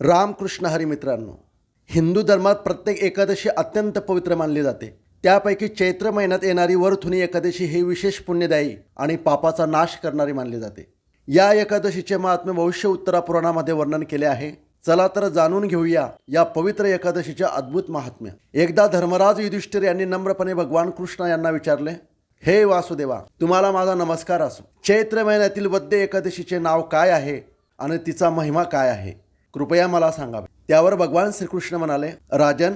रामकृष्ण हरी मित्रांनो, हिंदू धर्मात प्रत्येक एकादशी अत्यंत पवित्र मानली जाते. त्यापैकी चैत्र महिन्यात येणारी वरथुनी एकादशी ही विशेष पुण्यदायी आणि पापाचा नाश करणारी मानली जाते. या एकादशीचे महात्म्य भविष्य उत्तरा पुराणामध्ये वर्णन केले आहे. चला तर जाणून घेऊया या पवित्र एकादशीचे अद्भुत महात्म्य. एकदा धर्मराज युधिष्ठिर यांनी नम्रपणे भगवान कृष्ण यांना विचारले, हे वासुदेवा, तुम्हाला माझा नमस्कार असो. चैत्र महिन्यातील वद्य एकादशीचे नाव काय आहे आणि तिचा महिमा काय आहे, कृपया मला सांगावे. त्यावर भगवान श्रीकृष्ण म्हणाले, राजन,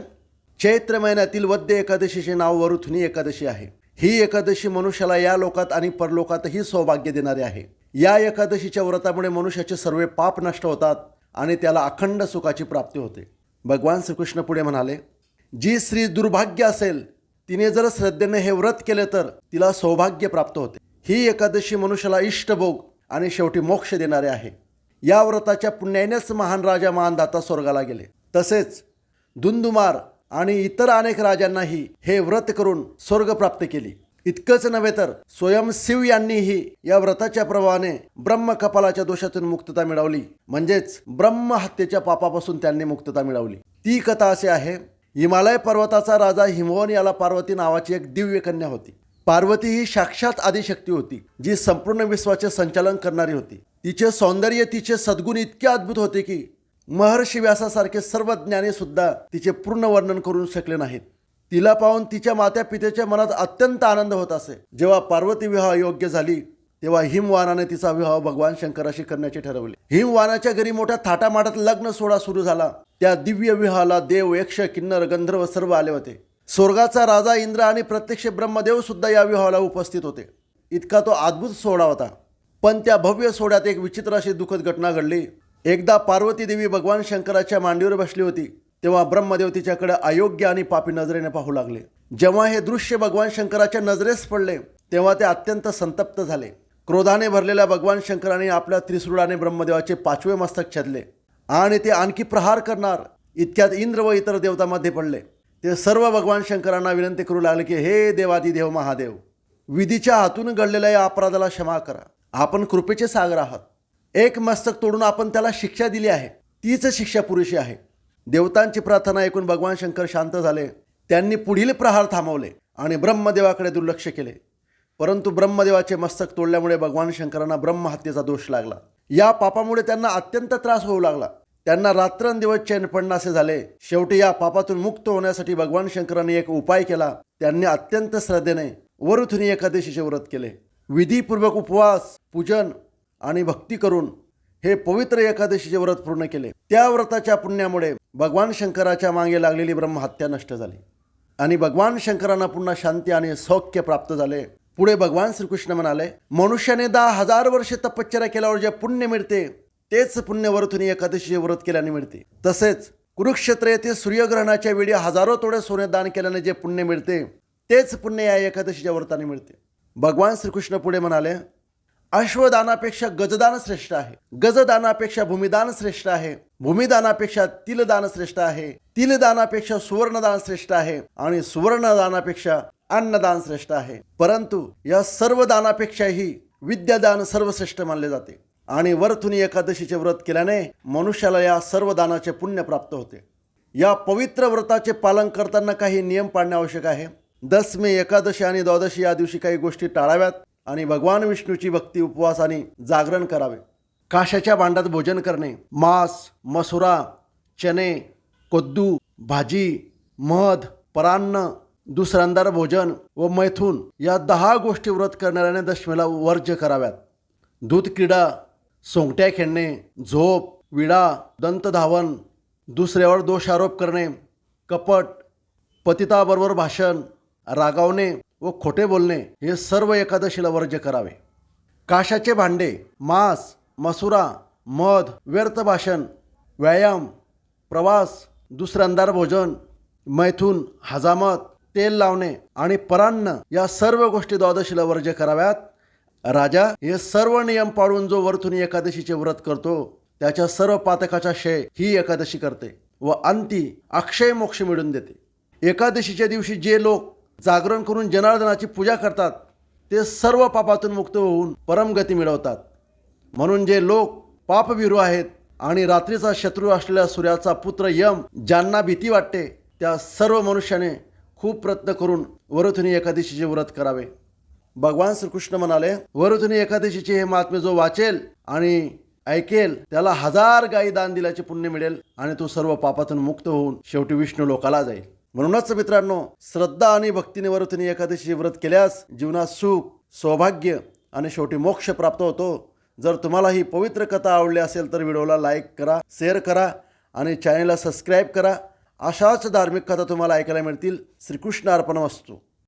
चैत्र महिन्यातील वद्य एकादशीचे नाव वरुथुनी एकादशी आहे. ही एकादशी मनुष्याला या लोकात आणि परलोकातही सौभाग्य देणारी आहे. या एकादशीच्या व्रतामुळे मनुष्याचे सर्व पाप नष्ट होतात आणि त्याला अखंड सुखाची प्राप्ती होते. भगवान श्रीकृष्ण पुढे म्हणाले, जी स्त्री दुर्भाग्य असेल तिने जर श्रद्धेने हे व्रत केले तर तिला सौभाग्य प्राप्त होते. ही एकादशी मनुष्याला इष्टभोग आणि शेवटी मोक्ष देणारे आहे. या व्रताच्या पुण्यानेच महान राजा मानधाता स्वर्गाला गेले. तसेच दुंदुमार आणि इतर अनेक राजांनाही हे व्रत करून स्वर्ग प्राप्त केली. इतकंच नव्हे तर स्वयं शिव यांनीही या व्रताच्या प्रभावाने ब्रह्मकपालाच्या दोषातून मुक्तता मिळवली, म्हणजेच ब्रह्महत्येच्या पापापासून त्यांनी मुक्तता मिळवली. ती कथा अशी आहे, हिमालय पर्वताचा राजा हिमवन याला पार्वती नावाची एक दिव्य कन्या होती. पार्वती ही साक्षात आदिशक्ती होती, जी संपूर्ण विश्वाचे संचालन करणारी होती. तिचे सौंदर्य, तिचे सद्गुण इतके अद्भुत होते की महर्षी व्यासासारखे सर्व ज्ञानी सुद्धा तिचे पूर्ण वर्णन करू शकले नाहीत. तिला पाहून तिच्या माता पितेच्या मनात अत्यंत आनंद होत असे. जेव्हा पार्वती विवाह योग्य झाली तेव्हा हिमवानाने तिचा विवाह भगवान शंकराशी करण्याचे ठरवले. हिमवानाच्या घरी मोठ्या थाटामाटात लग्न सोहळा सुरू झाला. त्या दिव्य विवाहाला देव, यक्ष, किन्नर, गंधर्व सर्व आले होते. स्वर्गाचा राजा इंद्र आणि प्रत्यक्ष ब्रह्मदेव सुद्धा या विवाहाला उपस्थित होते. इतका तो अद्भुत सोहळा होता. पण त्या भव्य सोहळ्यात एक विचित्र अशी दुःखद घटना घडली. एकदा पार्वती देवी भगवान शंकराच्या मांडीवर बसली होती तेव्हा ब्रह्मदेव तिच्याकडे अयोग्य आणि पापी नजरेने पाहू लागले. जेव्हा हे दृश्य भगवान शंकराच्या नजरेस पडले तेव्हा ते अत्यंत संतप्त झाले. क्रोधाने भरलेल्या भगवान शंकराने आपल्या त्रिशूळाने ब्रह्मदेवाचे 5वे मस्तक छेदले आणि ते आणखी प्रहार करणार इतक्यात इंद्र व इतर देवता मध्ये पडले. ते सर्व भगवान शंकरांना विनंती करू लागले की, हे देवादिदेव महादेव, विधीच्या हातून घडलेल्या या अपराधाला क्षमा करा. आपण कृपेचे सागर आहात. एक मस्तक तोडून आपण त्याला शिक्षा दिली आहे, तीच शिक्षा पुरेशी आहे. देवतांची प्रार्थना ऐकून भगवान शंकर शांत झाले. त्यांनी पुढील प्रहार थांबवले आणि ब्रह्मदेवाकडे दुर्लक्ष केले. परंतु ब्रह्मदेवाचे मस्तक तोडल्यामुळे भगवान शंकरांना ब्रह्महत्येचा दोष लागला. या पापामुळे त्यांना अत्यंत त्रास होऊ लागला. त्यांना रात्रंदिवस चैन पडनासे झाले. शेवटी या पापातून मुक्त होण्यासाठी भगवान शंकरांनी एक उपाय केला. त्यांनी अत्यंत श्रद्धेने वरुथुनी एकादशीचे व्रत केले. विधीपूर्वक उपवास, पूजन आणि भक्ती करून हे पवित्र एकादशीचे व्रत पूर्ण केले. त्या व्रताच्या पुण्यामुळे भगवान शंकराच्या मागे लागलेली ब्रह्महत्या नष्ट झाली आणि भगवान शंकरांना पुन्हा शांती आणि सौख्य प्राप्त झाले. पुढे भगवान श्रीकृष्ण म्हणाले, मनुष्याने 10,000 वर्षे तपश्चर्या केल्यावर जे पुण्य मिळते तेच पुण्य वरुथुनी एकादशीचे व्रत केल्याने मिळते. तसेच कुरुक्षेत्र येथे सूर्यग्रहणाच्या वेळी हजारो तोडे सोने दान केल्याने जे पुण्य मिळते तेच पुण्य या एकादशीच्या व्रताने मिळते. भगवान श्रीकृष्ण पुढे म्हणाले, अश्वदानापेक्षा गजदान श्रेष्ठ आहे. गजदानापेक्षा भूमिदान श्रेष्ठ आहे. भूमिदानापेक्षा तिलदान श्रेष्ठ आहे. तिलदानापेक्षा सुवर्णदान श्रेष्ठ आहे आणि सुवर्णदानापेक्षा अन्नदान श्रेष्ठ आहे. परंतु या सर्व दानापेक्षाही विद्यादान सर्वश्रेष्ठ मानले जाते आणि वरथुनी एकादशीचे व्रत केल्याने मनुष्याला या सर्व दानाचे पुण्य प्राप्त होते. या पवित्र व्रताचे पालन करताना काही नियम पाळणे आवश्यक आहे. दशमी, एकादशी आणि द्वादशी या दिवशी काही गोष्टी टाळाव्यात आणि भगवान विष्णूची भक्ती, उपवास आणि जागरण करावे. काशाच्या भांड्यात भोजन करणे, मांस, मसुरा, चणे, कद्दू, भाजी, मध, परान्न, दुसऱ्यांदार भोजन व मैथून या 10 गोष्टी व्रत करणाऱ्याने दशमीला वर्ज्य कराव्यात. दूध क्रीडा, सोंगट्या खेळणे, झोप, विडा, दंतधावन, दुसऱ्यावर दोषारोप करणे, कपट, पतिताबरोबर भाषण, रागावणे व खोटे बोलणे हे सर्व एकादशीला वर्ज्य करावे. काशाचे भांडे, मांस, मसुरा, मध, व्यर्थ भाषण, व्यायाम, प्रवास, दुसऱ्यांदार भोजन, मैथून, हजामत, तेल लावणे आणि परान्न या सर्व गोष्टी द्वादशीला वर्ज्य कराव्यात. राजा, हे सर्व नियम पाळून जो वरथुनी एकादशीचे व्रत करतो त्याच्या सर्व पातकाचा क्षय ही एकादशी करते व अंती अक्षय मोक्ष मिळवून देते. एकादशीच्या दिवशी जे लोक जागरण करून जनार्दनाची पूजा करतात ते सर्व पापातून मुक्त होऊन परमगती मिळवतात. म्हणून जे लोक पापभीरू आहेत आणि रात्रीचा शत्रू असलेल्या सूर्याचा पुत्र यम ज्यांना भीती वाटते त्या सर्व मनुष्याने खूप प्रयत्न करून वरथुनी एकादशीचे व्रत करावे. भगवान श्रीकृष्ण म्हणाले, वरथुनी एकादशीचे हे महात्म्य जो वाचेल आणि ऐकेल त्याला 1000 गायी दान दिल्याचे पुण्य मिळेल आणि तो सर्व पापातून मुक्त होऊन शेवटी विष्णू लोकाला जाईल. म्हणूनच मित्रांनो, श्रद्धा आणि भक्तीने वरथुनी एकादशीचे व्रत केल्यास जीवनात सुख, सौभाग्य आणि शेवटी मोक्ष प्राप्त होतो. जर तुम्हाला ही पवित्र कथा आवडली असेल तर व्हिडिओला लाईक करा, शेअर करा आणि चॅनलला सबस्क्राईब करा. अशाच धार्मिक कथा तुम्हाला ऐकायला मिळतील. श्रीकृष्ण अर्पणमस्तु.